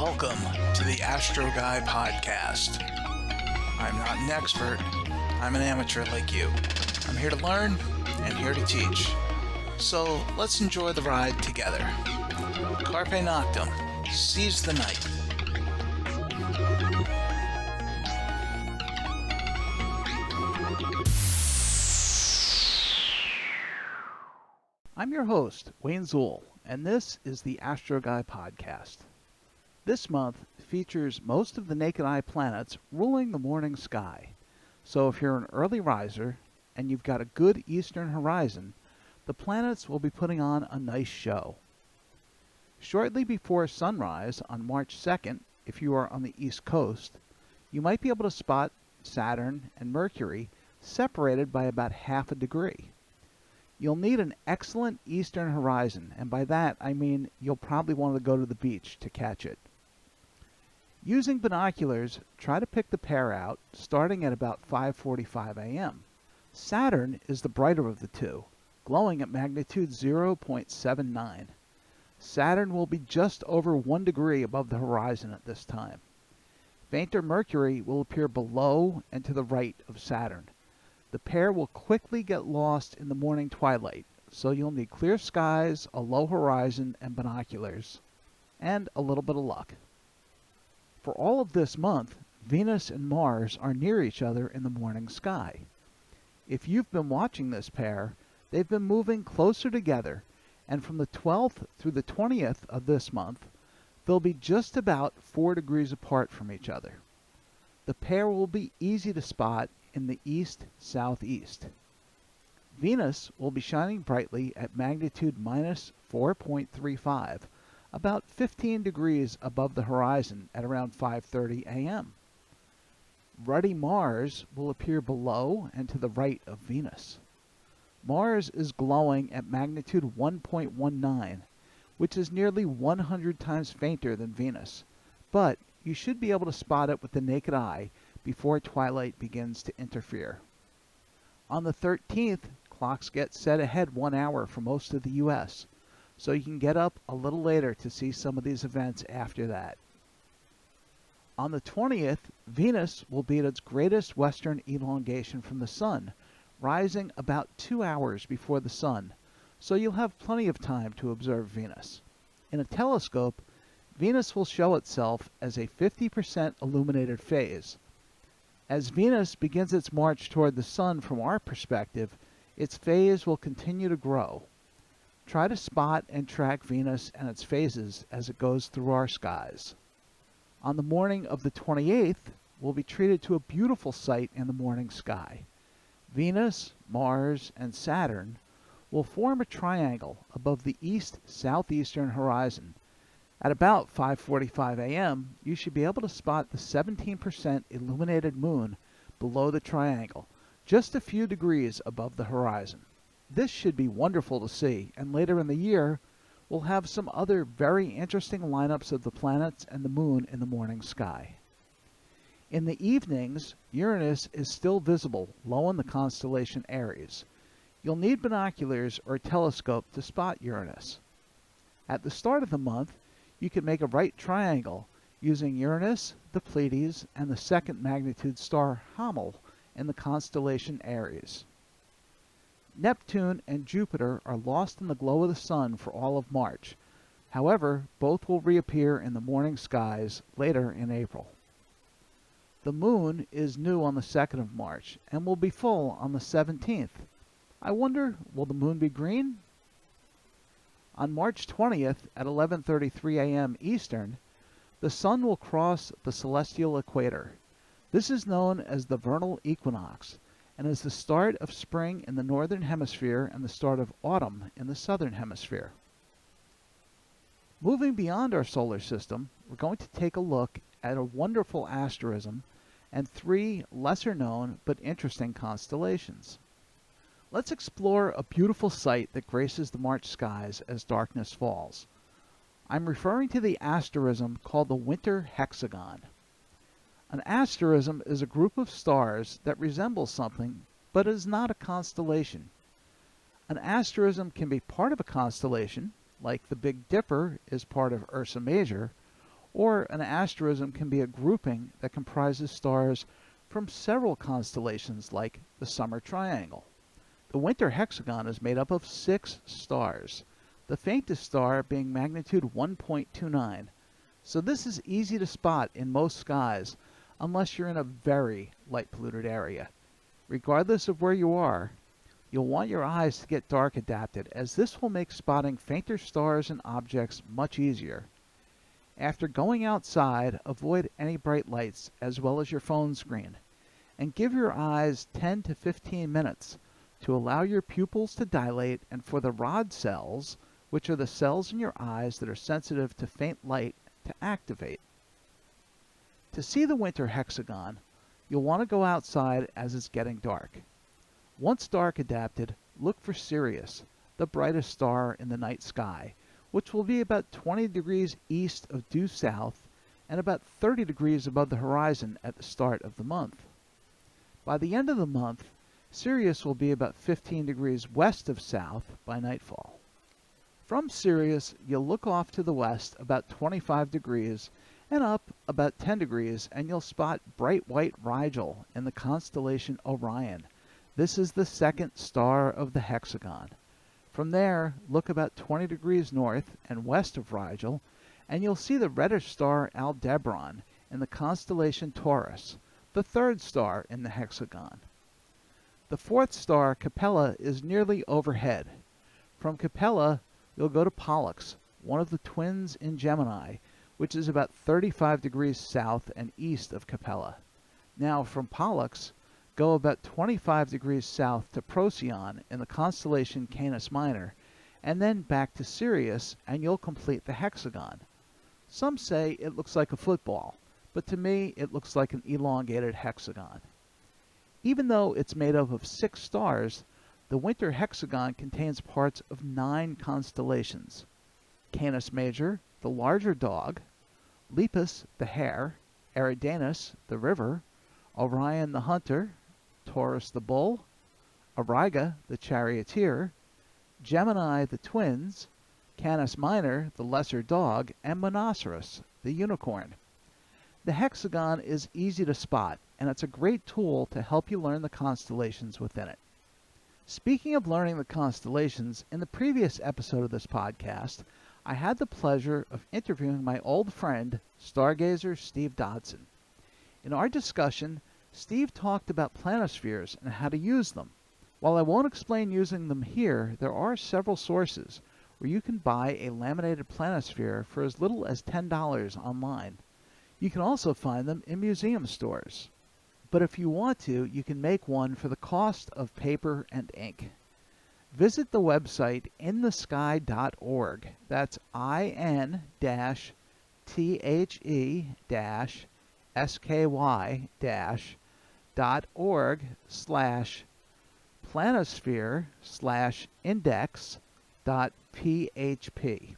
Welcome to the Astro Guy podcast. I'm not an expert, I'm an amateur like you. I'm here to learn and here to teach. So let's enjoy the ride together. Carpe Noctem, seize the night. I'm your host, Wayne Zuhl, and this is the Astro Guy podcast. This month features most of the naked eye planets ruling the morning sky. So if you're an early riser and you've got a good eastern horizon, the planets will be putting on a nice show. Shortly before sunrise on March 2nd, if you are on the East Coast, you might be able to spot Saturn and Mercury separated by about half a degree. You'll need an excellent eastern horizon, and by that I mean you'll probably want to go to the beach to catch it. Using binoculars, try to pick the pair out starting at about 5:45 a.m. Saturn is the brighter of the two, glowing at magnitude 0.79. Saturn will be just over 1 degree above the horizon at this time. Fainter Mercury will appear below and to the right of Saturn. The pair will quickly get lost in the morning twilight, so you'll need clear skies, a low horizon, and binoculars, and a little bit of luck. For all of this month, Venus and Mars are near each other in the morning sky. If you've been watching this pair, they've been moving closer together, and from the 12th through the 20th of this month, they'll be just about 4 degrees apart from each other. The pair will be easy to spot in the east-southeast. Venus will be shining brightly at magnitude minus 4.35, about 15 degrees above the horizon at around 5:30 a.m. Ruddy Mars will appear below and to the right of Venus. Mars is glowing at magnitude 1.19, which is nearly 100 times fainter than Venus, but you should be able to spot it with the naked eye before twilight begins to interfere. On the 13th, clocks get set ahead 1 hour for most of the U.S., so you can get up a little later to see some of these events after that. On the 20th, Venus will be at its greatest western elongation from the Sun, rising about 2 hours before the Sun, so you'll have plenty of time to observe Venus. In a telescope, Venus will show itself as a 50% illuminated phase. As Venus begins its march toward the Sun from our perspective, its phase will continue to grow. Try to spot and track Venus and its phases as it goes through our skies. On the morning of the 28th, we'll be treated to a beautiful sight in the morning sky. Venus, Mars, and Saturn will form a triangle above the east-southeastern horizon. At about 5:45 a.m., you should be able to spot the 17% illuminated moon below the triangle, just a few degrees above the horizon. This should be wonderful to see, and later in the year, we'll have some other very interesting lineups of the planets and the moon in the morning sky. In the evenings, Uranus is still visible low in the constellation Aries. You'll need binoculars or a telescope to spot Uranus. At the start of the month, you can make a right triangle using Uranus, the Pleiades, and the second magnitude star Hammel in the constellation Aries. Neptune and Jupiter are lost in the glow of the sun for all of March. However, both will reappear in the morning skies later in April. The moon is new on the 2nd of March and will be full on the 17th. I wonder, will the moon be green? On March 20th at 11:33 a.m. Eastern, the sun will cross the celestial equator. This is known as the vernal equinox and is the start of spring in the northern hemisphere and the start of autumn in the southern hemisphere. Moving beyond our solar system, we're going to take a look at a wonderful asterism and 3 lesser-known but interesting constellations. Let's explore a beautiful sight that graces the March skies as darkness falls. I'm referring to the asterism called the winter hexagon. An asterism is a group of stars that resembles something but is not a constellation. An asterism can be part of a constellation, like the Big Dipper is part of Ursa Major, Or an asterism can be a grouping that comprises stars from several constellations, like the Summer Triangle. The winter hexagon is made up of 6 stars, the faintest star being magnitude 1.29. So this is easy to spot in most skies unless you're in a very light polluted area. Regardless of where you are, you'll want your eyes to get dark adapted, as this will make spotting fainter stars and objects much easier. After going outside, avoid any bright lights as well as your phone screen, and give your eyes 10 to 15 minutes to allow your pupils to dilate and for the rod cells, which are the cells in your eyes that are sensitive to faint light, to activate. To see the winter hexagon, you'll want to go outside as it's getting dark. Once dark adapted, look for Sirius, the brightest star in the night sky, which will be about 20 degrees east of due south and about 30 degrees above the horizon at the start of the month. By the end of the month, Sirius will be about 15 degrees west of south by nightfall. From Sirius, you'll look off to the west about 25 degrees and up about 10 degrees, and you'll spot bright white Rigel in the constellation Orion. This is the second star of the hexagon. From there, look about 20 degrees north and west of Rigel, and you'll see the reddish star Aldebaran in the constellation Taurus, the third star in the hexagon. The fourth star, Capella, is nearly overhead. From Capella, you'll go to Pollux, one of the twins in Gemini, which is about 35 degrees south and east of Capella. Now, from Pollux, go about 25 degrees south to Procyon in the constellation Canis Minor, and then back to Sirius, and you'll complete the hexagon. Some say it looks like a football, but to me it looks like an elongated hexagon. Even though it's made up of 6 stars, the winter hexagon contains parts of 9 constellations: Canis Major, the larger dog; Lepus, the hare; Eridanus, the river; Orion, the hunter; Taurus, the bull; Auriga, the charioteer; Gemini, the twins; Canis Minor, the lesser dog; and Monoceros, the unicorn. The hexagon is easy to spot, and it's a great tool to help you learn the constellations within it. Speaking of learning the constellations, in the previous episode of this podcast, I had the pleasure of interviewing my old friend, stargazer Steve Dodson. In our discussion, Steve talked about planospheres and how to use them. While I won't explain using them here, there are several sources where you can buy a laminated planosphere for as little as $10 online. You can also find them in museum stores. But if you want to, you can make one for the cost of paper and ink. Visit the website inthesky.org. That's IN-THE-SKY-planosphere/index.php.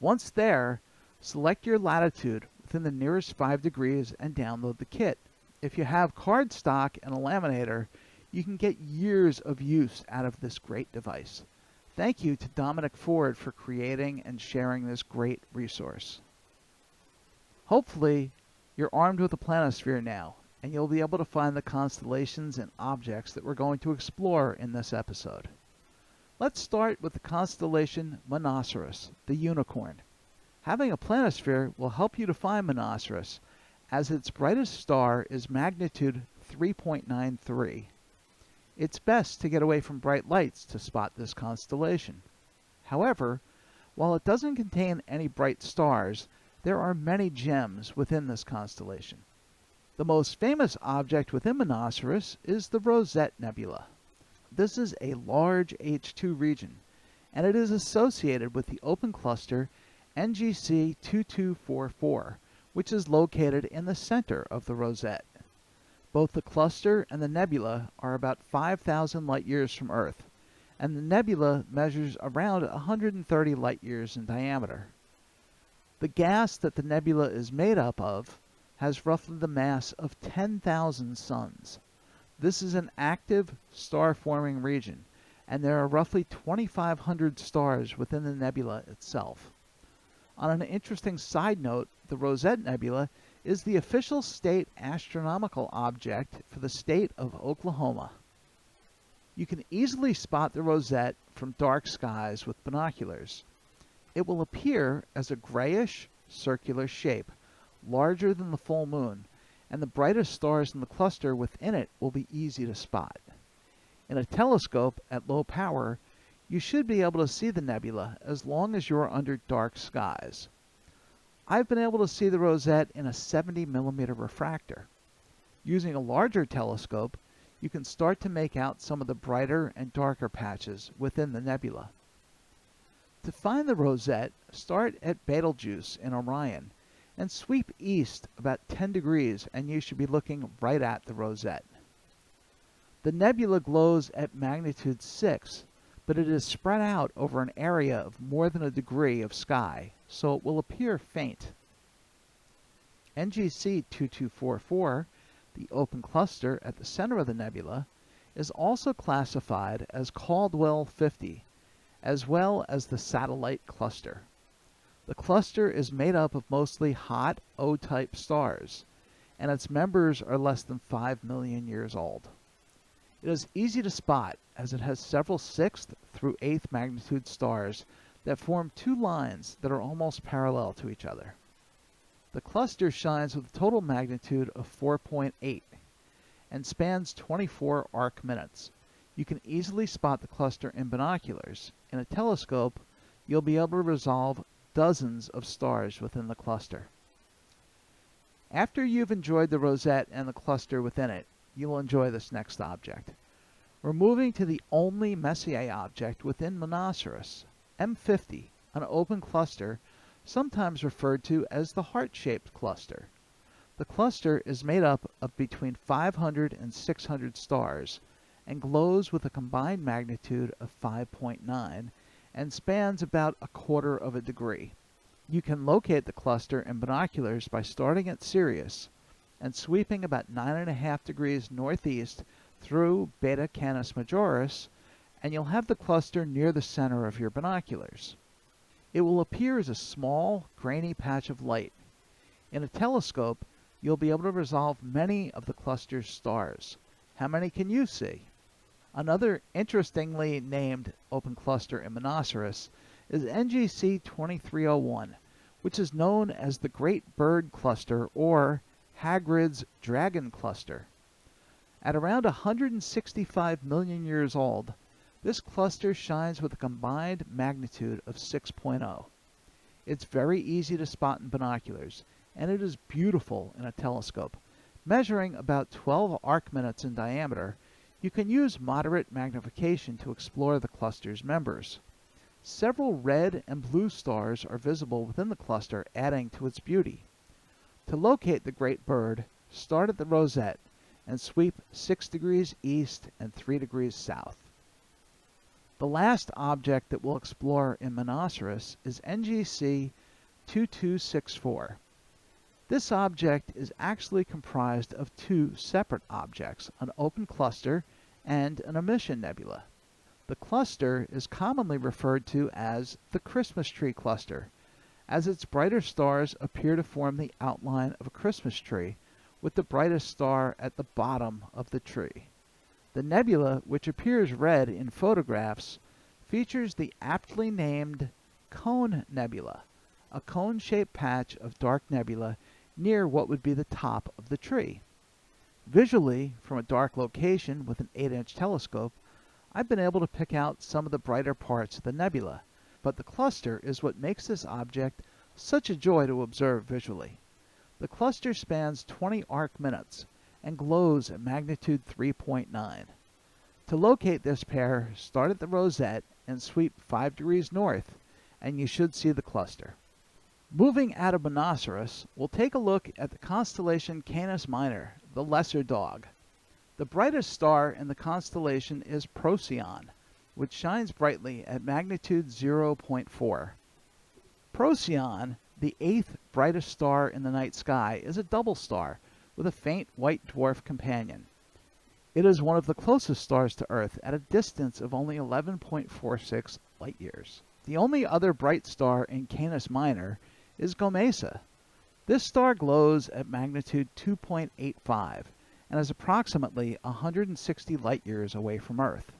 Once there, select your latitude within the nearest 5 degrees and download the kit. If you have cardstock and a laminator, you can get years of use out of this great device. Thank you to Dominic Ford for creating and sharing this great resource. Hopefully, you're armed with a planosphere now, and you'll be able to find the constellations and objects that we're going to explore in this episode. Let's start with the constellation Monoceros, the unicorn. Having a planosphere will help you to find Monoceros, as its brightest star is magnitude 3.93. It's best to get away from bright lights to spot this constellation. However, while it doesn't contain any bright stars, there are many gems within this constellation. The most famous object within Monoceros is the Rosette Nebula. This is a large H2 region, and it is associated with the open cluster NGC 2244, which is located in the center of the rosette. Both the cluster and the nebula are about 5,000 light-years from Earth, and the nebula measures around 130 light-years in diameter. The gas that the nebula is made up of has roughly the mass of 10,000 suns. This is an active star-forming region, and there are roughly 2,500 stars within the nebula itself. On an interesting side note, the Rosette Nebula is the official state astronomical object for the state of Oklahoma. You can easily spot the Rosette from dark skies with binoculars. It will appear as a grayish, circular shape, larger than the full moon, and the brightest stars in the cluster within it will be easy to spot. In a telescope at low power, you should be able to see the nebula as long as you are under dark skies. I've been able to see the Rosette in a 70mm refractor. Using a larger telescope, you can start to make out some of the brighter and darker patches within the nebula. To find the Rosette, start at Betelgeuse in Orion and sweep east about 10 degrees and you should be looking right at the Rosette. The nebula glows at magnitude 6, but it is spread out over an area of more than a degree of sky, so it will appear faint. NGC 2244, the open cluster at the center of the nebula, is also classified as Caldwell 50, as well as the satellite cluster. The cluster is made up of mostly hot O-type stars, and its members are less than 5 million years old. It is easy to spot as it has several 6th through 8th magnitude stars that form two lines that are almost parallel to each other. The cluster shines with a total magnitude of 4.8 and spans 24 arc minutes. You can easily spot the cluster in binoculars. In a telescope, you'll be able to resolve dozens of stars within the cluster. After you've enjoyed the Rosette and the cluster within it, you will enjoy this next object. We're moving to the only Messier object within Monoceros, M50, an open cluster, sometimes referred to as the heart-shaped cluster. The cluster is made up of between 500 and 600 stars and glows with a combined magnitude of 5.9 and spans about a quarter of a degree. You can locate the cluster in binoculars by starting at Sirius and sweeping about 9.5 degrees northeast through Beta Canis Majoris, and you'll have the cluster near the center of your binoculars. It will appear as a small, grainy patch of light. In a telescope, you'll be able to resolve many of the cluster's stars. How many can you see? Another interestingly named open cluster in Monoceros is NGC 2301, which is known as the Great Bird Cluster or Hagrid's Dragon Cluster. At around 165 million years old, this cluster shines with a combined magnitude of 6.0. It's very easy to spot in binoculars, and it is beautiful in a telescope. Measuring about 12 arc minutes in diameter, you can use moderate magnification to explore the cluster's members. Several red and blue stars are visible within the cluster, adding to its beauty. To locate the Great Bird, start at the Rosette and sweep 6 degrees east and 3 degrees south. The last object that we'll explore in Monoceros is NGC 2264. This object is actually comprised of two separate objects, an open cluster and an emission nebula. The cluster is commonly referred to as the Christmas tree cluster, as its brighter stars appear to form the outline of a Christmas tree, with the brightest star at the bottom of the tree. The nebula, which appears red in photographs, features the aptly named Cone Nebula, a cone-shaped patch of dark nebula near what would be the top of the tree. Visually, from a dark location with an 8-inch telescope, I've been able to pick out some of the brighter parts of the nebula, but the cluster is what makes this object such a joy to observe visually. The cluster spans 20 arc minutes and glows at magnitude 3.9. To locate this pair, start at the Rosette and sweep 5 degrees north, and you should see the cluster. Moving out of Monoceros, we'll take a look at the constellation Canis Minor, the Lesser Dog. The brightest star in the constellation is Procyon, which shines brightly at magnitude 0.4. Procyon, the 8th brightest star in the night sky, is a double star with a faint white dwarf companion. It is one of the closest stars to Earth at a distance of only 11.46 light-years. The only other bright star in Canis Minor is Gomesa. This star glows at magnitude 2.85 and is approximately 160 light-years away from Earth.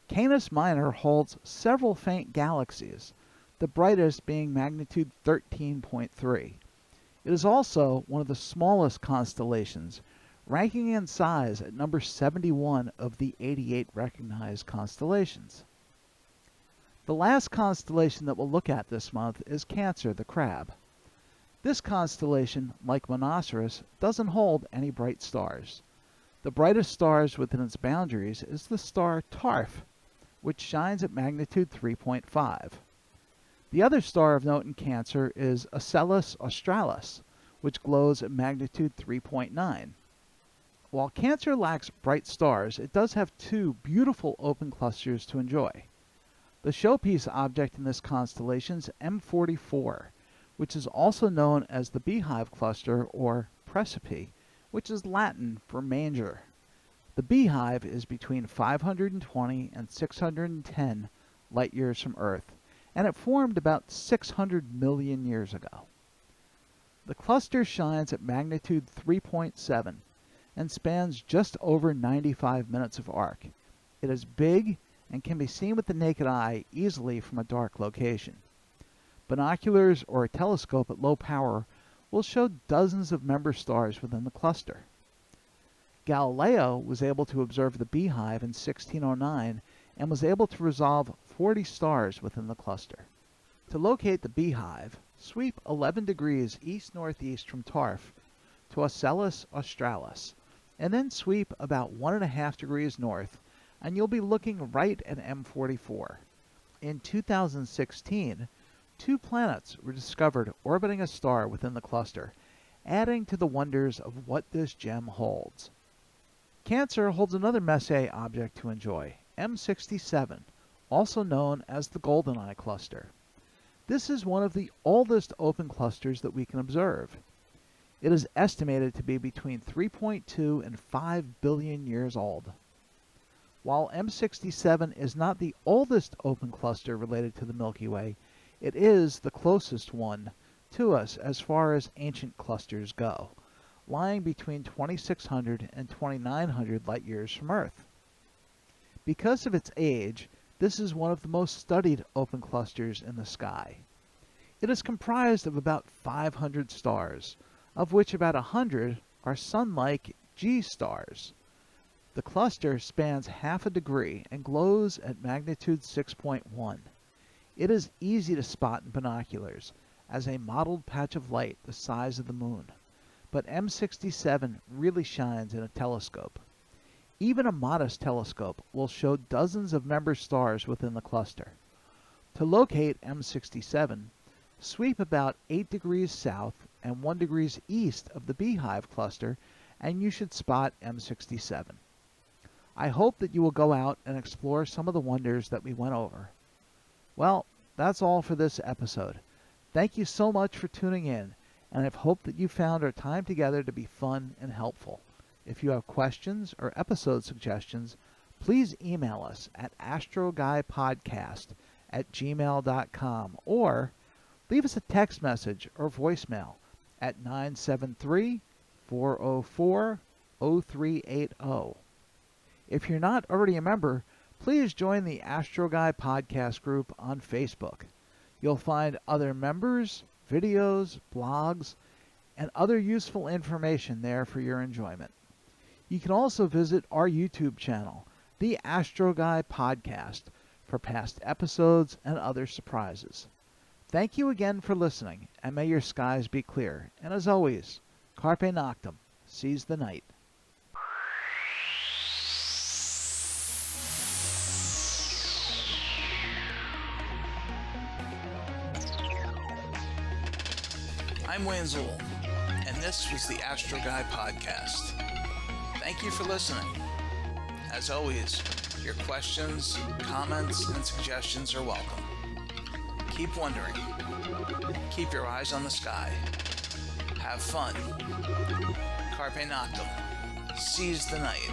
Canis Minor holds several faint galaxies, the brightest being magnitude 13.3. It is also one of the smallest constellations, ranking in size at number 71 of the 88 recognized constellations. The last constellation that we'll look at this month is Cancer, the Crab. This constellation, like Monoceros, doesn't hold any bright stars. The brightest stars within its boundaries is the star Tarf, which shines at magnitude 3.5. The other star of note in Cancer is Ocellus Australis, which glows at magnitude 3.9. While Cancer lacks bright stars, it does have two beautiful open clusters to enjoy. The showpiece object in this constellation is M44, which is also known as the Beehive Cluster or Precipe, which is Latin for manger. The Beehive is between 520 and 610 light-years from Earth, and it formed about 600 million years ago. The cluster shines at magnitude 3.7 and spans just over 95 minutes of arc. It is big and can be seen with the naked eye easily from a dark location. Binoculars or a telescope at low power will show dozens of member stars within the cluster. Galileo was able to observe the Beehive in 1609 and was able to resolve 40 stars within the cluster. To locate the Beehive, sweep 11 degrees east-northeast from Tarf to Ocellus Australis, and then sweep about 1.5 degrees north, and you'll be looking right at M44. In 2016, 2 planets were discovered orbiting a star within the cluster, adding to the wonders of what this gem holds. Cancer holds another Messier object to enjoy, M67, also known as the Golden-Eye Cluster. This is one of the oldest open clusters that we can observe. It is estimated to be between 3.2 and 5 billion years old. While M67 is not the oldest open cluster related to the Milky Way, it is the closest one to us as far as ancient clusters go, lying between 2600 and 2900 light-years from Earth. Because of its age, this is one of the most studied open clusters in the sky. It is comprised of about 500 stars, of which about 100 are sun-like G stars. The cluster spans half a degree and glows at magnitude 6.1. It is easy to spot in binoculars as a mottled patch of light the size of the moon, but M67 really shines in a telescope. Even a modest telescope will show dozens of member stars within the cluster. To locate M67, sweep about 8 degrees south and 1 degree east of the Beehive cluster, and you should spot M67. I hope that you will go out and explore some of the wonders that we went over. Well, that's all for this episode. Thank you so much for tuning in, and I've hoped that you found our time together to be fun and helpful. If you have questions or episode suggestions, please email us at astroguypodcast@gmail.com or leave us a text message or voicemail at 973-404-0380. If you're not already a member, please join the Astro Guy podcast group on Facebook. You'll find other members, videos, blogs, and other useful information there for your enjoyment. You can also visit our YouTube channel, the Astro Guy Podcast, for past episodes and other surprises. Thank you again for listening, and may your skies be clear. And as always, Carpe Noctem, seize the night. I'm Wayne Zool, and this was the Astro Guy Podcast. Thank you for listening. As always, your questions, comments, and suggestions are welcome. Keep wondering. Keep your eyes on the sky. Have fun. Carpe Noctem. Seize the night.